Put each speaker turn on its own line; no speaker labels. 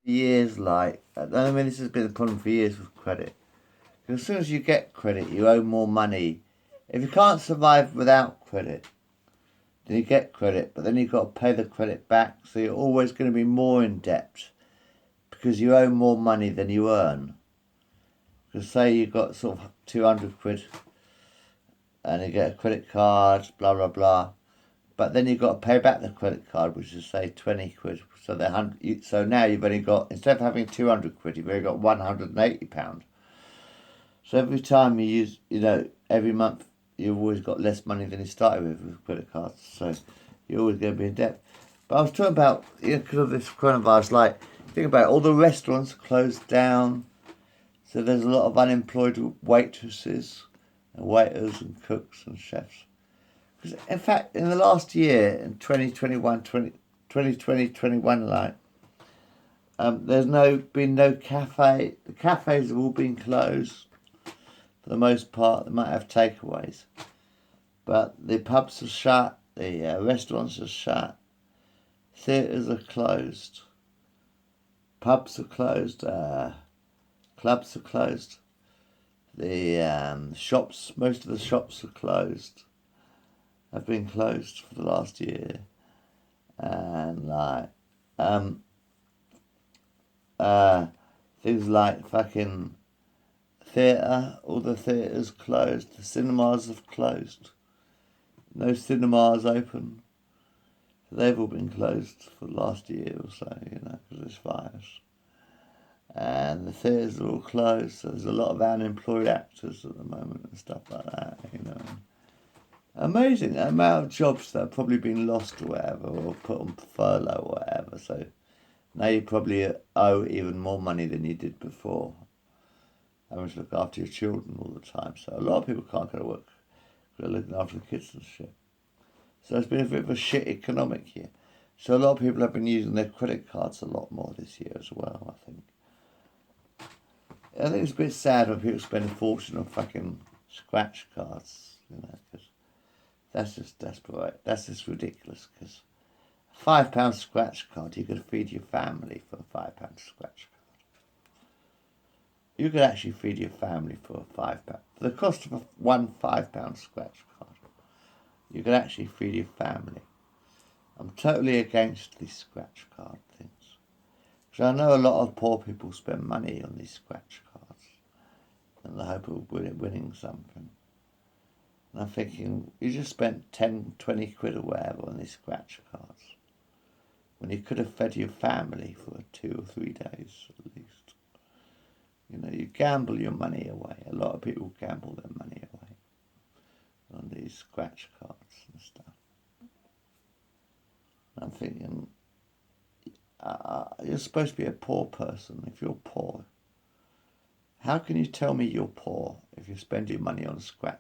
years, like, I mean, this has been a problem for years with credit. Because as soon as you get credit, you owe more money. If you can't survive without credit, then you get credit, but then you've got to pay the credit back, so you're always going to be more in debt because you owe more money than you earn. Because say you've got sort of 200 quid and you get a credit card, blah, blah, blah, but then you've got to pay back the credit card, which is say 20 quid. So now you've only got, instead of having 200 quid, you've only got £180. So every time you use, every month you've always got less money than you started with credit cards. So you're always going to be in debt. But I was talking about, because of this coronavirus, like, think about it, all the restaurants closed down. So there's a lot of unemployed waitresses and waiters and cooks and chefs. Because in fact, in the last year, in 2020-21, like, there's been no cafe. The cafes have all been closed. For the most part, they might have takeaways, but the pubs are shut, the restaurants are shut, theatres are closed, pubs are closed, clubs are closed, the shops, most of the shops are closed, have been closed for the last year, and things like fucking theatre, all the theatres closed, the cinemas have closed, no cinemas open, they've all been closed for the last year or so, because of this virus. And the theatres are all closed, so there's a lot of unemployed actors at the moment and stuff like that, Amazing the amount of jobs that have probably been lost or whatever, or put on furlough or whatever, so now you probably owe even more money than you did before, having to look after your children all the time. So a lot of people can't go to work because they're looking after the kids and shit. So it's been a bit of a shit economic year. So a lot of people have been using their credit cards a lot more this year as well, I think. I think it's a bit sad when people spend a fortune on fucking scratch cards, because that's just desperate. That's just ridiculous, because a £5 scratch card, you could feed your family for a £5 scratch card. You could actually feed your family for a £5. For the cost of one £5 scratch card, you could actually feed your family. I'm totally against these scratch card things. Because I know a lot of poor people spend money on these scratch cards in the hope of winning something. And I'm thinking, you just spent 10, 20 quid or whatever on these scratch cards, when you could have fed your family for 2 or 3 days at least. You gamble your money away. A lot of people gamble their money away on these scratch cards and stuff. I'm thinking, you're supposed to be a poor person. If you're poor, how can you tell me you're poor if you spend your money on scratch